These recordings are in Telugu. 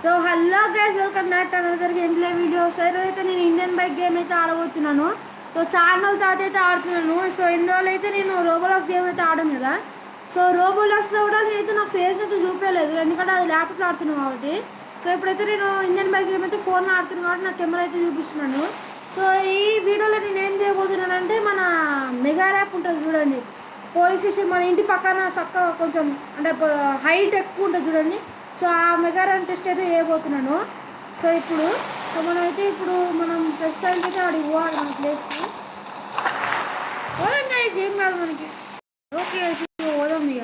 So hello guys, welcome back to another game play video. So ఈరోజైతే నేను ఇండియన్ బైక్ గేమ్ అయితే ఆడబోతున్నాను. సో చాలా రోజుల తర్వాత అయితే ఆడుతున్నాను. సో ఎన్ని రోజులు అయితే నేను రోబోలాక్స్ గేమ్ అయితే ఆడాను కదా. సో రోబోలాక్స్లో కూడా నేనైతే నా ఫేస్ అయితే చూపించలేదు, ఎందుకంటే అది ల్యాప్టాప్లో ఆడుతున్నాను కాబట్టి. సో ఇప్పుడైతే నేను ఇండియన్ బైక్ గేమ్ అయితే ఫోన్లో ఆడుతున్నాను కాబట్టి నా కెమెరా అయితే చూపిస్తున్నాను. సో ఈ వీడియోలో నేను ఏం చేయబోతున్నానంటే, మన మెగా ర్యాప్ ఉంటుంది చూడండి, పోలీస్ స్టేషన్ మన ఇంటి పక్కన చక్కగా కొంచెం అంటే హైట్ ఎక్కువ ఉంటుంది చూడండి. సో ఆ మెగా రన్ టెస్ట్ అయితే చేయబోతున్నాను. సో మనం ప్రస్తుతానికి అయితే ఆడికి పోవాలి మన ప్లేస్కి. పోదాం గైస్, ఏం కాదు మనకి. ఓకే పోదాం ఇక.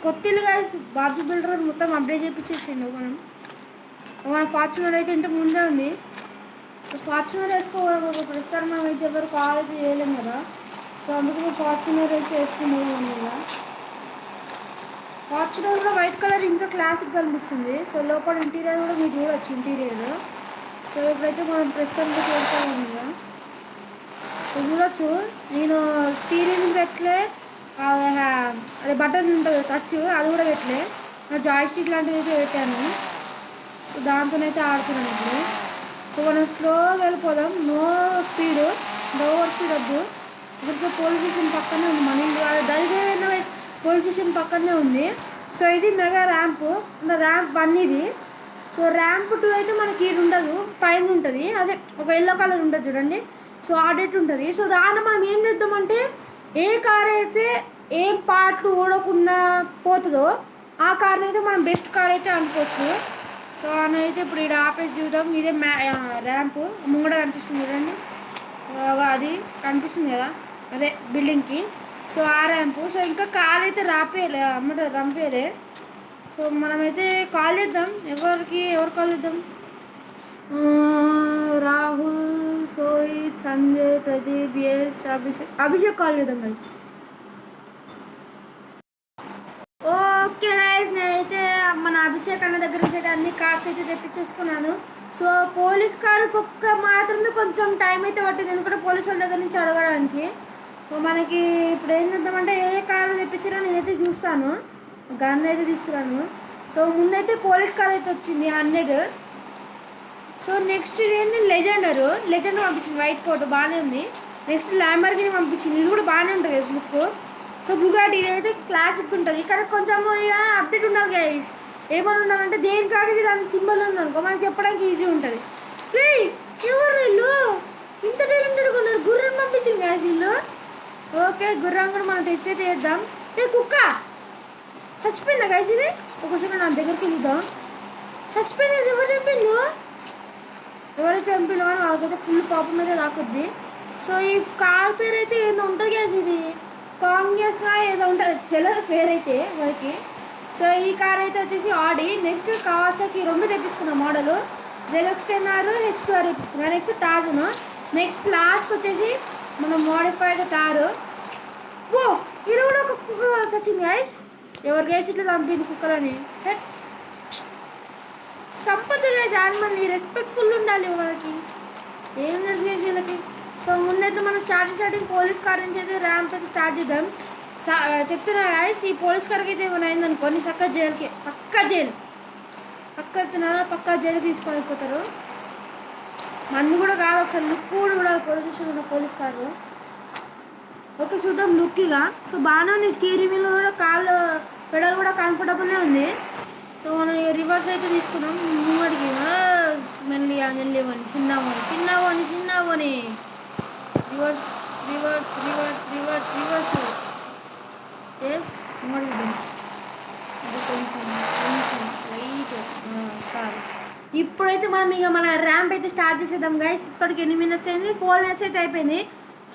కొత్త ఇల్లు గైస్, బాబీ బిల్డర్ మొత్తం అప్డేట్ చేయించేసిండు. మన ఫార్చునర్ అయితే ఇంతకు ముందే ఉంది. ఫార్చునర్ వేసుకోవాలి ప్రస్తుతానికి. మనం అయితే ఎవరు కాల్ అయితే చేయలేము కదా. సో అందుకే ఫార్చునర్ అయితే వేసుకున్నాం కదా. ఫార్చునర్ కూడా వైట్ కలర్ ఇంకా క్లాసిక్ కనిపిస్తుంది. సో లోపల ఇంటీరియర్ కూడా మీరు చూడవచ్చు ఇంటీరియర్. సో ఇప్పుడైతే మనం ప్రస్తుతానికి చేరుకోవాలి కదా. సో చూడొచ్చు, నేను స్టీరింగ్ పెట్టలే, అదే బటన్ ఉంటుంది టచ్, అది కూడా పెట్టలే. నా జాయ్ స్టిక్ లాంటిది అయితే పెట్టాను. సో దాంతోనైతే ఆడుతున్నాను ఇప్పుడు. సో మనం స్లోగా వెళ్ళిపోదాం, నో స్పీడ్, ఓవర్ స్పీడ్ వద్దు. ఇక్కడికి పోలీస్ స్టేషన్ పక్కనే ఉంది మన ఇల్లు, దయచేసి పోలీస్ స్టేషన్ పక్కనే ఉంది. సో ఇది మెగా ర్యాంప్, ర్యాంప్ 1 ఇది. సో ర్యాంప్ 2 అయితే మనకి ఇది ఉండదు, పైన ఉంటుంది. అదే ఒక ఎల్లో కలర్ ఉంటుంది చూడండి. సో ఆ డేట్ ఉంటుంది. సో దాంట్లో మనం ఏం చేద్దామంటే, ఏ కార్ అయితే ఏం పార్ట్లు ఊడకుండా పోతుందో ఆ కార్ని అయితే మనం బెస్ట్ కార్ అయితే అనుకోవచ్చు. సో అయితే ఇప్పుడు ఇక్కడ ఆపేసి చూద్దాం. ఇదే ర్యాంపు ముంగడ కనిపిస్తుంది చూడండి, అది కనిపిస్తుంది కదా, అదే బిల్డింగ్కి. సో ఆ ర్యాంపు. సో ఇంకా కాల్ అయితే రాపేయలే అమ్మట రంపేయలే. సో మనమైతే కాల్ చేద్దాం. ఎవరు కాల్ చేద్దాం? రాహుల్, సోహిత్, సంజయ్, ప్రదీప్, యశ్, అభిషేక్ కాల్ చేద్దాం గైస్. ఓకే గైస్, నేనైతే మన అభిషేక్ అన్న దగ్గర నుంచి అన్ని కార్స్ అయితే తెప్పించేసుకున్నాను. సో పోలీస్ కారుకి మాత్రమే కొంచెం టైం అయితే పట్టింది, ఎందుకంటే పోలీసు వాళ్ళ దగ్గర నుంచి అడగడానికి. సో మనకి ఇప్పుడు ఏం చేద్దామంటే, ఏ కారు తెప్పించినా నేనైతే చూస్తాను, గన్ అయితే తీసుకురాను. సో ముందైతే పోలీస్ కార్ అయితే వచ్చింది 100. సో నెక్స్ట్ ఏంటి, లెజెండర్ పంపించింది, వైట్ కోట్ బాగానే ఉంది. నెక్స్ట్ ల్యాంబర్గిని పంపించింది, ఇది కూడా బాగానే ఉంటుంది గైస్ లుక్. సో బుగాటి ఇదైతే క్లాసిక్ ఉంటుంది, కానీ కొంచెం ఇక అప్డేట్ ఉండాలి గైస్. ఏమని ఉండాలంటే, దేని కాడికి దాని సింబల్ ఉందనుకో మనకి చెప్పడానికి ఈజీ ఉంటుంది. రే ఎవరు వీళ్ళు ఇంత టైలెంటెడ్గా ఉన్నారు, గుర్రం పంపించింది గైస్ వీళ్ళు. ఓకే గుర్రం కూడా మనం టెస్ట్ అయితే చేద్దాం. ఏ కుక్క చచ్చిపోయిందా గైస్? ఇది ఒక సెకండ్ నా దగ్గరికి వెళ్దాం. చచ్చిపోయింది, ఎవరు చంపిండు? ఎవరైతే చంపిండో కానీ వాళ్ళకైతే ఫుల్ పాపం అయితే రాకొద్ది. సో ఈ కార్ పేరు అయితే ఏదో ఉంటుంది గైస్, ఇది కాంగ్రెస్ ఏదో ఉంటుంది, తెలియదు పేరైతే మనకి. సో ఈ కార్ అయితే వచ్చేసి ఆడి. నెక్స్ట్ కవాసాకి 2 తెప్పించుకున్నాం మోడల్, ZX-10R, H2R తెప్పించుకున్నాం. నెక్స్ట్ టాజను. నెక్స్ట్ లాస్ట్ వచ్చేసి మన మోడిఫైడ్ కారు. ఓ ఇది కూడా ఒక కుక్క చచ్చింది గైస్. ఎవరు గైస్ ఇట్లా చంపింది కుక్కలని? సంపద గైస్, యానిమల్ రెస్పెక్ట్ఫుల్ ఉండాలి మనకి, ఏం తెలుసు గైస్ వీళ్ళకి. సో ముందైతే మనం స్టార్టింగ్ పోలీస్ కార్ నుంచి అయితే ర్యాంప్ అయితే స్టార్ట్ చేద్దాం. చెప్తున్నా గైస్, ఈ పోలీస్ కార్కి అయితే ఏమైనా అయిందనుకో నీ పక్కా జైలు పక్కా జైలు తీసుకొని వెళ్ళిపోతారు. మంది కూడా కాదు, ఒకసారి లుక్ కూడా పోలీస్ స్టేషన్ ఉన్న పోలీస్ కారు. ఓకే చూద్దాం లుక్ ఇక. సో బాగానే ఉంది, స్టీరింగ్ వీల్ కూడా, కాళ్ళు పెడల్ కూడా కంఫర్టబుల్నే ఉంది. సో మనం రివర్స్ అయితే తీసుకున్నాం ముంగడికి, మెల్లిగా చిన్నవని రివర్స్ ఎస్ ముంగడికి. అది కొంచెం లైట్ సారీ. ఇప్పుడైతే మనం ఇక మన ర్యాంప్ అయితే స్టార్ట్ చేసేద్దాం గైస్. ఇప్పటికి ఎన్ని మినిట్స్ అయింది? 4 మినిట్స్ అయితే అయిపోయింది.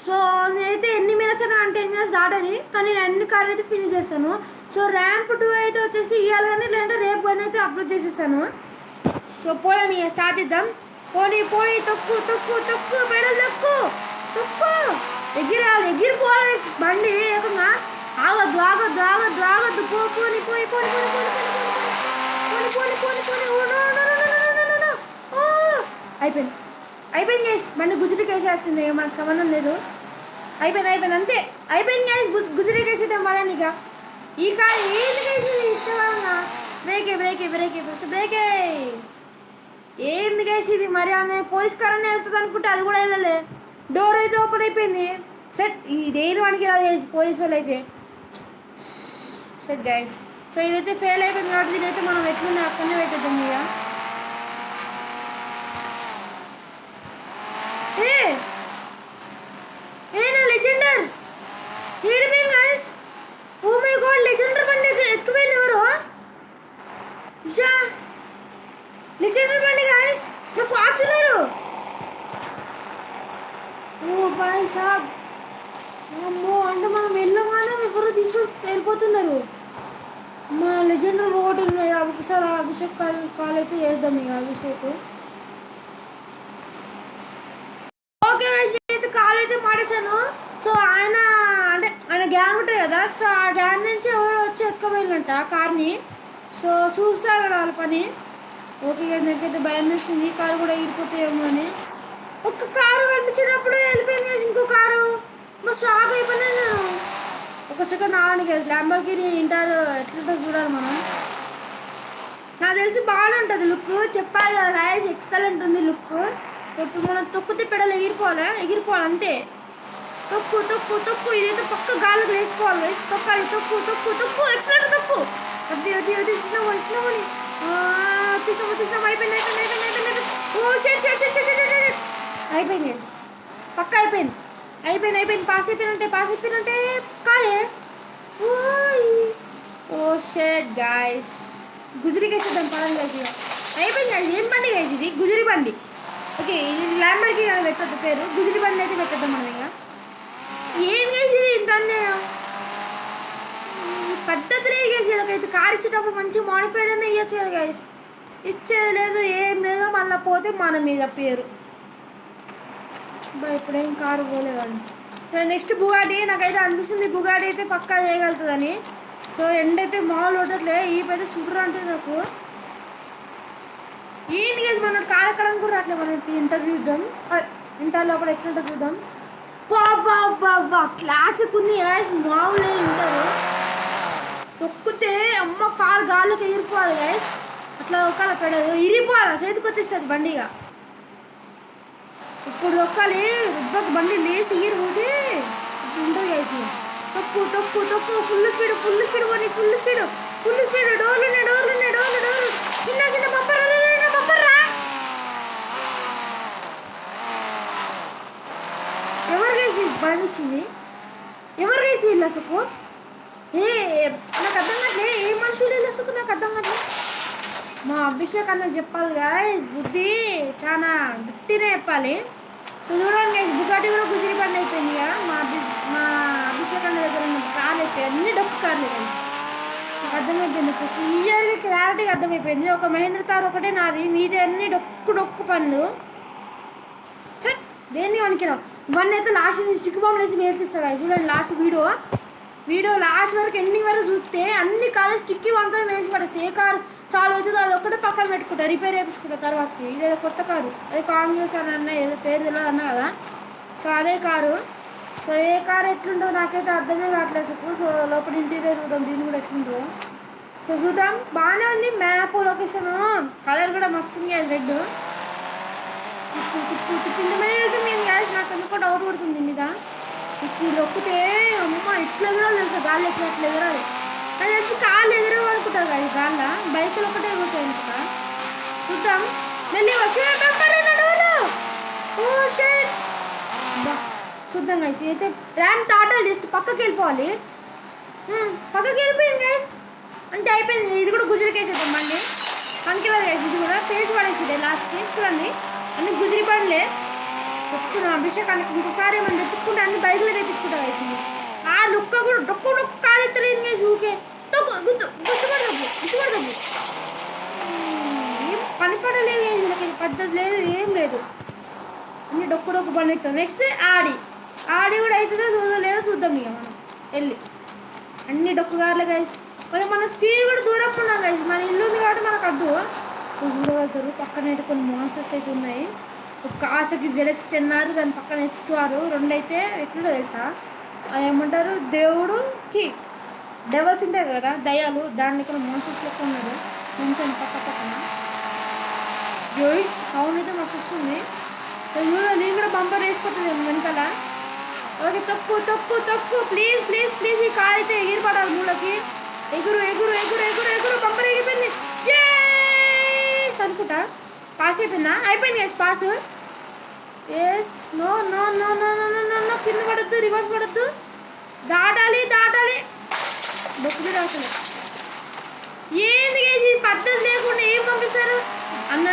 సో నేనైతే ఎన్ని మినిట్స్ అయినా 10 మినిట్స్ దాటని, కానీ నేను అన్ని కార్లు అయితే ఫినిష్ చేస్తాను. సో ర్యాంప్ 2 అయితే వచ్చేసి ఇవాళ కానీ లేదంటే రేపు కానీ అయితే అప్లోడ్ చేసేస్తాను. సో పోయాం ఇక స్టార్ట్ చేద్దాం. పోనీ తొక్కు పెడల్ తొక్కు ఎగిరిపోవాలి బండి ఏకంగా. ఆగద్దు పోనీ అయిపోయింది గైస్, బండి గుజరీకి వేసేయాల్సిందే, మనకు సంబంధం లేదు. అయిపోయింది అంతే, అయిపోయింది గైస్, గుజరీకి వేసేద్దాం వాళ్ళని. ఇక ఈ కార్ ఏంటి గైస్ ఇష్టంగా రే ఫస్ట్ బ్రేక్. ఏంది గైస్ ఇది? మరి ఆమె పోలీస్ కారనే వెళ్తుంది అనుకుంటే అది కూడా వెళ్ళలే. డోర్ అయితే ఓపెన్ అయిపోయింది. సెట్ ఇదేది వానికి రాదు గైస్, పోలీస్ వాళ్ళు అయితే. Set guys. సో ఇదైతే ఫెయిల్ అయిపోయింది కాబట్టి దీనైతే మనం ఎట్లుంది అక్కడనే పెట్టేద్దాం ఇక. నా లెజెండర్ ఏడిపోయింది guys. Oh my God, Legender బండి ఎత్తుకుపోయింది ఎవరు? లెజెండర్ బండి గైస్, నా ఫార్చునర్. ఓ బాయ్ సాబ్, అమ్మో, అంటే మనం వెళ్ళగానే ఎవరు తీసుకొని వెళ్ళిపోతున్నారు. మా లెజెండర్ ఒకటి ఉన్నాయి. ఒకసారి అభిషేక్ కాల్ అయితే చేద్దాం ఇక. అభిషేక్ ఓకే అయితే కాల్ అయితే మాడేశాను. సో ఆయన అంటే ఆయన గ్యాంగ్ ఉంటుంది కదా, సో ఆ గ్యాంగ్ నుంచి ఎవరు వచ్చి ఎత్తుకోపోయిందంట కార్ని. సో చూస్తాను వాళ్ళ పని. ఓకే కదా, నాకైతే భయం వేస్తుంది కారు కూడా ఎగిరిపోతాయేమో అని. ఒక్క కారు కనిపించినప్పుడు వెళ్ళిపోయింది, ఇంకో కారు. మా షాక్ అయిపోయినా నేను. ఒక సెకండ్ ఆగండి కదా, ల్యాంబోర్గిని ఇంటర్ ఎట్లుంటుందో చూడాలి మనం. నాకు తెలిసి బాగానే ఉంటుంది లుక్, చెప్పాలి కదా గైస్, ఎక్సలెంట్ ఉంది లుక్. ఇప్పుడు మనం తొక్కితే పెడలు ఎగిరిపోవాలి అంతే. తొక్కు తొక్కు తొక్కు, ఇదైతే పక్క గాలికి వేసుకోవాలి గైస్. తొక్కాలి, తొక్కు తొక్కు తొక్కు, ఎక్సలెంట్ తొక్కు. అది చిన్నవాడి చూసినాము అయిపోయింది. ఓ షెట్ అయిపోయింది గైస్, పక్క అయిపోయింది. పాస్ అయిపోయినంటే కాలే. ఓ షెట్ గైస్, గుజరీకి వేసేద్దాం పరం గైస్. అయిపోయింది గైస్. ఏం బండి గైస్ ఇది? గుజరీ బండి. ఓకే, ఇది ల్యాంబోర్గిని అని పెట్టద్దు పేరు, గుజరీ బండి అయితే పెట్టద్దాం మనం ఇక. ఏం గైస్ ఇది ఇంత పద్ధతి లేదు గైస్. వీళ్ళకైతే కార్ ఇచ్చేటప్పుడు మంచిగా మాడిఫైడ్ అనే ఇవ్వచ్చు కదా గైస్. ఇచ్చేది లేదు, ఏం లేదు. మళ్ళీ పోతే మన మీద పేరు. ఇప్పుడేం కారు పోలేదండి. Next Bugatti. నాకైతే అనిపిస్తుంది బుగాటి అయితే పక్కా చేయగలుగుతుందని. సో ఎండ్ అయితే మామూలు ఉండట్లే, ఈ పైతే సూపర్ అంటే నాకు. ఏంటి గైస్, మన కార్ ఎక్కడం కూడా రావట్లేదు. మనం ఇంటర్వ్యూ చూద్దాం, ఇంటర్లో కూడా ఎట్లుంటుంది చూద్దాం. బాబా క్లాసిక్ ఉంది గైస్, మామూలు ఇంటర్. తొక్కితే అమ్మ కారు గాలికి ఎగిరిపోవాలి గైస్. అట్లా ఒక్కలా పెడదు, ఇరిపోవాలి, చేతికి వచ్చేస్తుంది బండిగా. ఇప్పుడు తొక్కాలి, రుబ్బకు బండి లేసి ఎగిరిపోతే ఉంటుంది గైస్. తొక్కు తొక్కు తొక్కు, ఫుల్ స్పీడ్ కొని, ఫుల్ స్పీడ్. డోర్లు చిన్న బంపర్ రా. ఎవరు గైసి బండి ఇచ్చింది? ఎవరు గైసి వీళ్ళు అసలు? నాకు అర్థం కావట్లే, ఏ మనుషులు వీళ్ళు అసలు నాకు అర్థం కావట్లే. మా అభిషేక్ అన్నకు చెప్పాలి గైస్, బుద్ధి చాలా గట్టినే చెప్పాలి. సో చూడండి గైస్, బుగాటి కూడా గుజరీ బండి అయిపోయింది ఇక. మా అభిషేక్ అన్న దగ్గర కార్లు అయిపోయి అన్ని డొక్కు కార్లు గైస్. నాకు అర్థమైపోయింది, క్లియర్గా క్లారిటీగా అర్థమైపోయింది. ఒక మహేంద్ర కార్ ఒకటే నాది, మీది అన్ని డొక్కు పనులు. దేన్ని వనికిరావు. ఇవన్నీ అయితే లాస్ట్ స్టిక్ బాంబులు వేసి వేసేస్తా గైస్. చూడండి లాస్ట్ వీడియో లాస్ట్ వరకు ఎండింగ్ వరకు చూస్తే అన్ని కాలేజ్ స్టిక్కి వంకలు వేసి పడేసి. ఏ కారు చాలా అవుతుంది అది ఒక్కటే పక్కన పెట్టుకుంటా, రిపేర్ చేయించుకుంటా తర్వాతకి. ఇదేదో కొత్త కారు, అది కాంగ్రెస్ అని అన్న, ఏదో పేరు తెలియదు అన్నా కదా. సో అదే కారు. సో ఏ కారు ఎట్లుంటుందో నాకైతే అర్థమే కావట్లేదు. సో లోపల ఇంటీరియర్ చూద్దాం, దీన్ని కూడా ఎట్లుంటుందో. సో చూద్దాం, బాగానే ఉంది. మ్యాప్ లొకేషన్ కలర్ కూడా మస్తు ఉంది, అది రెడ్. కింద మీద వెళ్తుంది గ్యాస్. నాకు ఎందుకో డౌట్ పడుతుంది మీద. ఇప్పుడు దొక్కితే అమ్మ ఇట్లా ఎగరాలి తెలుసా, గాలి ఎట్లా ఎగరాలి. అది తెలిసి కాళ్ళు ఎగరేవు అనుకుంటారు కదా గాళ్ళ, బైకులు ఒకటే ఎగురుతాయి అనుకుంటా. చూద్దాం. మళ్ళీ చూద్దాం గైస్. అయితే ర్యామ్ టాటల్ జస్ట్ పక్కకి వెళ్ళిపోవాలి. పక్కకి వెళ్ళిపోయింది గైస్, అంటే అయిపోయింది. ఇది కూడా గుజరీకి వేసేద్దాం బండి. పనికిరాదు గైస్, ఇది కూడా పేసి పడేసింది లాస్ట్కి. చూడండి అన్ని గుజరీ బండ్లే చెప్తున్నా. అభిషేక్ అన్నకి ఇంకోసారి ఏమైనా తెప్పించుకుంటే అన్ని బైకులు తెప్పించుకుంటా వేసింది. ఆ లుక్క కూడా డొక్కు కాలు ఎత్తలేదు వేసి ఊకే గుర్తుపడదబ్బు. ఏం పని పడలేదు, వీళ్ళకి పద్ధతి లేదు, ఏం లేదు. అన్ని డొక్కు బండి ఎత్తాం. నెక్స్ట్ ఆడి కూడా అవుతుందో చూడలేదో చూద్దాం ఇక మనం వెళ్ళి. అన్ని డొక్కు కార్లే గైస్. మరి మన స్పీడ్ కూడా దూరం ఉన్నాం గైస్, మన ఇల్లు ఉంది కాబట్టి మనకు అడ్డు. సో చూడగలుగుతారు. పక్కన అయితే కొన్ని మాన్స్టర్స్ అయితే ఉన్నాయి. ఒక ఆశకి ZX10R, దాని పక్కన H2R, రెండు అయితే ఎట్లుందో తెలుసా, ఏమంటారు, దేవుడు డెవల్స్ ఉంటాయి కదా దయ్యాలు, దాని ఇక్కడ మాన్స్టర్స్ లెక్క ఉన్నారు. కొంచెం పక్కన జోయ్ సౌండ్ అయితే మస్తు వస్తుంది. సో నేను కూడా బంపర్ వేసిపోతుంది వెనకాల. ఓకే తక్కువ తక్కువ తక్కువ ప్లీజ్ ప్లీజ్ ప్లీజ్. ఈ కార్ అయితే ఎగిరి పడాలి మూలకి. ఎగురు ఎగురు ఎగురు ఎగురు ఎగురు బంపర్ ఎగిరిపోయింది. అనుకుంటా పాస్ అయిపోయిందా? అయిపోయింది yes pass. Yes no no no no no no no no కింద పడద్దు, రివర్స్ పడద్దు, దాటాలి దాటాలి. బొక్కులు అసలు ఏంది వేసి పద్ధతి లేకుండా ఏం పంపిస్తారు అన్న?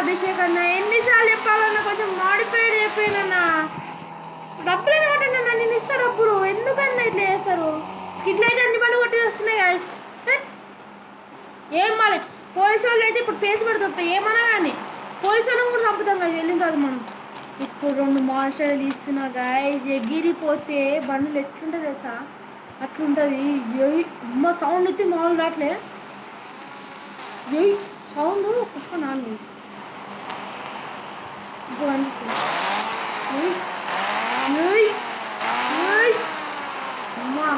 అభిషేక్ అన్న ఎన్నిసార్లు చెప్పాలన్నా కొంచెం మాడిఫైడ్ చెప్పానన్నా. డబ్బులు ఏమంటున్నా నేను ఇస్తా డబ్బులు, ఎందుకన్నా ఇట్లా చేస్తారు? స్కిట్లు అయితే అన్ని పని కొట్టి వస్తున్నాయి గాయస్. ఏం మాలే పోలీసు వాళ్ళు అయితే ఇప్పుడు పేసి పెడుతుంటాయి ఏమన్నా కానీ పోలీసు వాళ్ళని కూడా చంపుతాం కదా వెళ్ళిన కాదు మనం. ఇప్పుడు 2 మాస్టర్లు తీస్తున్నా గాయస్. ఎగిరిపోతే బండ్లు ఎట్లుంటుంది తెలుసా? అట్లుంటుంది. అమ్మ సౌండ్ అయితే మామూలు రాట్లే. సౌండ్ పుష్క నాలుగు ఇప్పుడు అనిపిస్తుంది. అమ్మా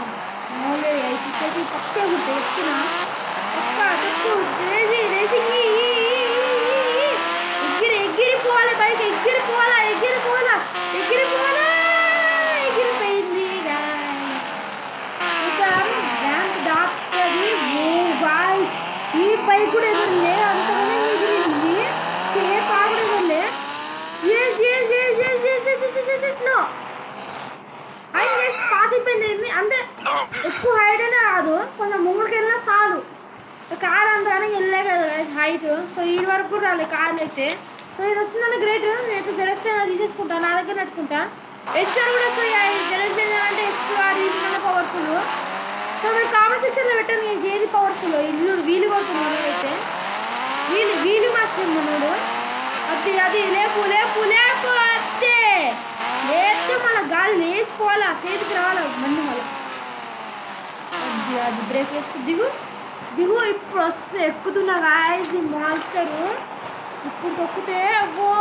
మామూలు అయితే పక్కే కుడితే ఎక్కిన పక్క తక్కువ రేసింగ్ ఎగిరిపోవాలి బైక్ ఎగిరిపోవాలా ఎగిరిపోవాలా ఎగిరిపోవాలా ఎగిరిపోయింది. ర్యాంప్ దాటది. బాయ్స్ ఈ బైక్ కూడా ఎదురులే అంతగానే ఎగిరింది. కార్ కూడా ఎదురులే. నో పాస్ అయిపోయింది. అంటే ఎక్కువ హైట్ అనే కాదు, కొంచెం ముందుకు వెళ్ళినా చాలు. కార్ అంతగానే వెళ్ళే కదా హైట్. సో ఈ వరకు కూడా రాలేదు కార్లు అయితే. సో ఇది వచ్చిందంటే గ్రేట్. నేనైతే జెడెక్స్ తీసేసుకుంటాను, నా దగ్గర నట్టుకుంటా. ఎస్టార్ కూడా వస్తాయి. జెడెక్స్ అంటే ఎస్టార్ ఇది పవర్ఫుల్. సో మీరు కామెంట్ సెక్షన్లో పెట్టాను ఏది పవర్ఫుల్. ఇల్లు వీలు కొడుతున్నాడు అయితే వీలు మాస్టర్ ఉన్నాడు. అది లేపు లేపు లేపు అత్తే లేస్తే మన గాలి లేచిపోవాలా, చేతికి రావాలా బండి మళ్ళీ. అది బ్రేక్ వేసుకు దిగు దిగు. ఇప్పుడు వస్తే ఎక్కుతున్నా గాయస్ ఈ మాన్స్టరు. ఇప్పుడు తొక్కితే అవ్వో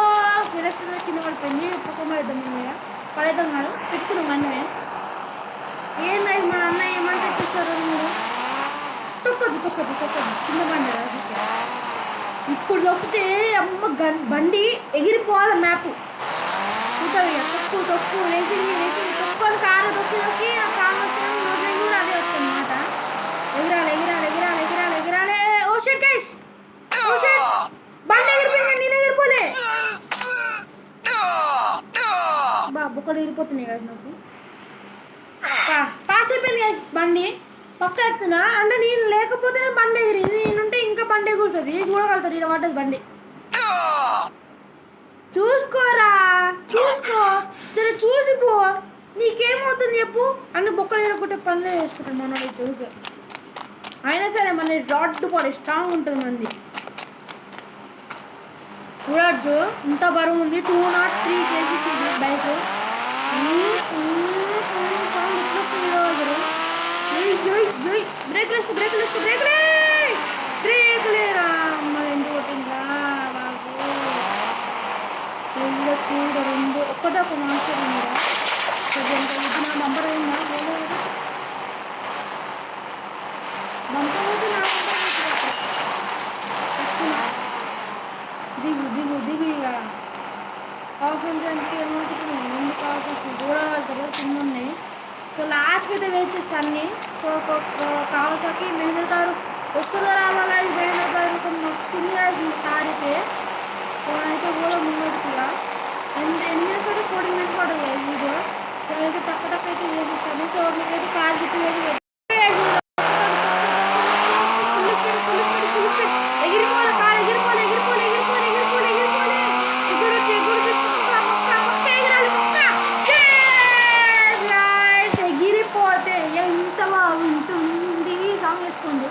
సిరస్ కింద పడిపోయింది. పడేద్దాం మీద పడేద్దాం కాదు పెట్టుకున్నాం అన్నమే. ఏంది మా అన్న ఏమంటే చూస్తారు మీరు? తొక్కదు తొక్కదు తొక్కదు చిన్న బండి రాజు. ఇప్పుడు తొక్కితే అమ్మ బండి ఎగిరిపోవాలి. మ్యాప్ తక్కువ తక్కువ రేసింగ్ రేసింగ్ తొక్కని కారు తొక్కి తొక్కి ఆ కారు వచ్చిన కూడా అదే వస్తుంది అన్నమాట. ఎగిరాలి ఎగిరాలి ఎగిరాలి ఎగిరాలి ఎగిరాలి. ఓ షెట్ గైస్, ఓ షెట్ బండి ఎగిరిపోయింది. నేను ఎగిరిపోలే బొక్కలు ఎగిరిపోతున్నాయి కదా నాకు. పాస్ అయిపోయింది గైస్ బండి. పక్క ఎత్తున్నా అంటే నేను లేకపోతేనే బండి ఎగిరింది. నేనుంటే ఇంకా బండి ఎగురుతుంది. చూడగలుగుతారు ఇక్కడ పడ్డది బండి. చూసుకోరా చూసుకో సరే చూసిపో. నీకేమవుతుంది చెప్పు? అన్ని బొక్కలు ఎగరకుంటే పనులే వేసుకుంటాం మనోడైతే ఊరికే. అయినా సరే మన రాడ్ కూడా స్ట్రాంగ్ ఉంటుంది మంది. చూడచ్చు ఇంత బరువు ఉంది. 203 kgs ఇది బైక్. సౌండ్ ఎట్లా వస్తుంది దగ్గర. బ్రేక్ వేసుకో బ్రేక్ వేసుకో బ్రేక్ బ్రేక్ లేరా మరి ఎందుకు కొట్టిందా బాబు? ఎందులో చూడ రెండు ఒక్కటే ఒక మాస్టర్ ఉందా? ఇది నా బంపర్ అయిందా? లేదు కదా బంపర్ అయితే నా దిగు దిగు దిగు. ఇక అవసరం దానికి ఏమనుకుంటున్నాను ముందు కావాల్సి కూడా వెళ్తారు కింద ఉన్నాయి. సో లాస్ట్కి అయితే వెయిట్ చేస్తాను అన్ని. సో కావాల్సాకి మహేంద్ర గారు వస్తుందో రావాలా? మహేంద్ర గారు మస్తుంది కార్ అయితే. సో అయితే కూడా ముందుగా ఎన్ని మినిట్స్ అయితే 40 minutes పడుతుంది వీడియో. సో అయితే టక్క టక్ అయితే చేసేస్తాను. సో మీకైతే కార్ గిట్టు ఎగిరిపోవాలి కార్ ఎగిరిపోవాలి ఎగిరిపోవాలి ఎగిరిపోవాలి ఎగిరిపోవాలి ఎగిరిపోవాలి ఎగిరిపోతే ఎంత బాగుంటుంది. సాంగ్ వేసుకోండి.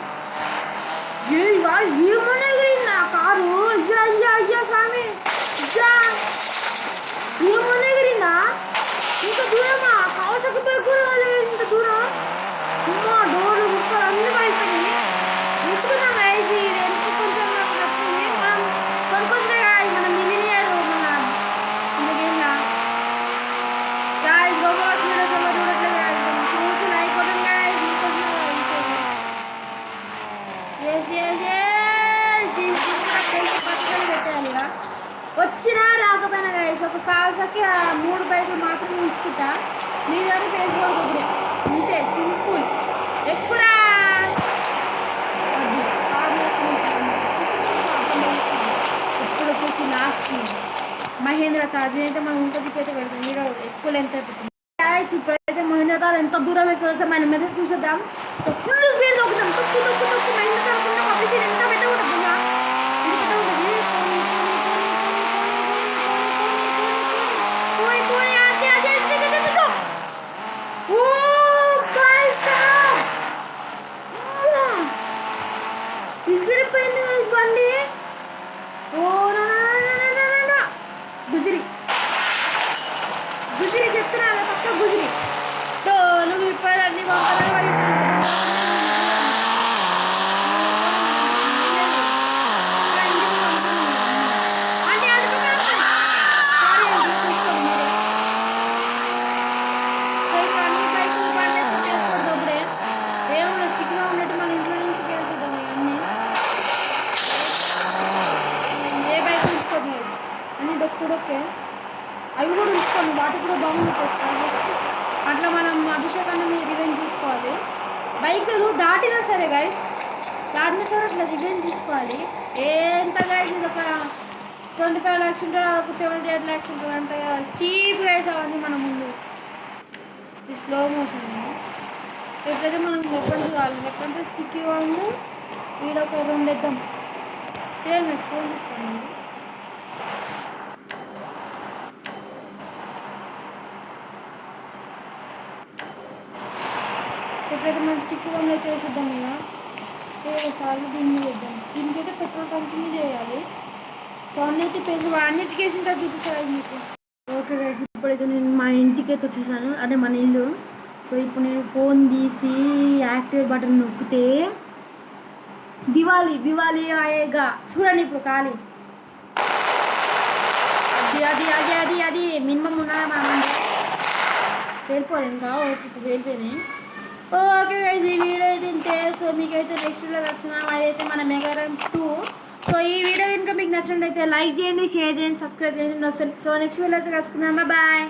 ఏమన్నా ఎగిరింది ఆ కారు. అయ్యా అయ్యా అయ్యా స్వామి ఏమన్నా ఎగిరిందా? ఇంత దూరమా? కావసకి కూడా ఇంత దూరం. అమ్మా డోర్లు గుప్పలు అన్ని పడుతుంది. ఉంచుకున్నాం గైస్. ఇది ఎందుకు కొంచెం నాకు నచ్చింది. మనం కొనుక్కొచ్చినా గాయస్ మన మిలినియర్ మన இந்த గేమ్లా గాయస్. రోబోట్ వీడియోస్ అలా చూడట్లేదు గాయస్. చూసి లైక్ కొట్టండి గాయస్. మీకోసమే ఎస్ ఎస్ ఎస్ కాకపోయినా గైస్ ఒక కావాసకి ఆ 3 బైకులు మాత్రం ఉంచుకుంటా, మీరు కానీ పేసుకోవాలి ఒకటే, అంతే సింపుల్. ఎక్కురా అది ఇప్పుడు వచ్చేసి లాస్ట్కి మహేంద్ర తాజ్ అయితే మనం ఉంటుంది అయితే వెళ్తాం, మీరు ఎక్కువ లెంత్ అయిపోతుంది. ఇప్పుడైతే మహేంద్ర తాజ్ ఎంత దూరం అయిపోతే మనం మీద చూసేద్దాం. ఫుల్ స్పీడ్ దొక్కుతాం, తొక్కు తొక్కు తొక్కు మహేంద్ర తాజ్ పబ్లిసిటీ ఎంత పెద్ద ఉంటుంది, ఎగిరిపోయింది బండి. ఓ గుజిరి గుజిరి చెప్తున్నా పక్క గుజిరి డోలు విప్పారు అన్ని ఓకే అవి కూడా ఉంచుకోండి, వాటికి కూడా బాగుంది చేస్తాను. జస్ట్ అట్లా మనం అభిషేకాన్ని మీద రివెంజ్ తీసుకోవాలి. బైకులు దాటినా సరే గైస్, దాటినా సరే అట్లా రివెంజ్ తీసుకోవాలి. ఎంత గైస్ ఇది ఒక 25 lakhs ఉంటుంది, ఒక 78 lakhs ఉంటుంది, అంత చీప్ గైస్ అవన్నీ మన ముందు. ఇది స్లో మోషన్. ఎప్పుడైతే మనం వెపన్స్ కావాలి, వెపన్స్ స్టిక్ ఇవ్వాలి. వీడొక 2 ఇద్దాం, ఏం ఫోన్ చెప్తాను. ఎప్పుడైతే మనం స్టిక్ వన్ అయితే వేసేద్దాం, ఇక సార్లు దీన్ని మీద వేద్దాం. దీనికైతే పెట్రోల్ పంప్ మీద వేయాలి. సో అన్నిటి పెట్రోల్ అన్నిటికీ వేసిన తర్వాత చూపిస్తారు అది మీకు. ఓకే గైస్, ఇప్పుడైతే నేను మా ఇంటికి అయితే వచ్చేసాను, అదే మన ఇల్లు. సో ఇప్పుడు నేను ఫోన్ తీసి యాక్టివేట్ బటన్ నొక్కితే దివాలి దివాలి అయ్యేగా చూడండి ఇప్పుడు ఖాళీ. అది అది అది అది అది మినిమం ఉన్నదా మనం వెళ్ళిపోవాలి ఇంకా. ఓకే ఇప్పుడు వెళ్ళిపోయినాయి. ఓకే గైస్, ఈ వీడియో అయితే ఇంతే. సో మీకైతే నెక్స్ట్ వీడియో వస్తున్నాం, అదైతే మన మెగారన్ 2. సో ఈ వీడియో కనుక మీకు నచ్చినట్లయితే లైక్ చేయండి, షేర్ చేయండి, సబ్స్క్రైబ్ చేయండి. సో నెక్స్ట్ వీడియో అయితే కలుసుకుందాం, బాయ్.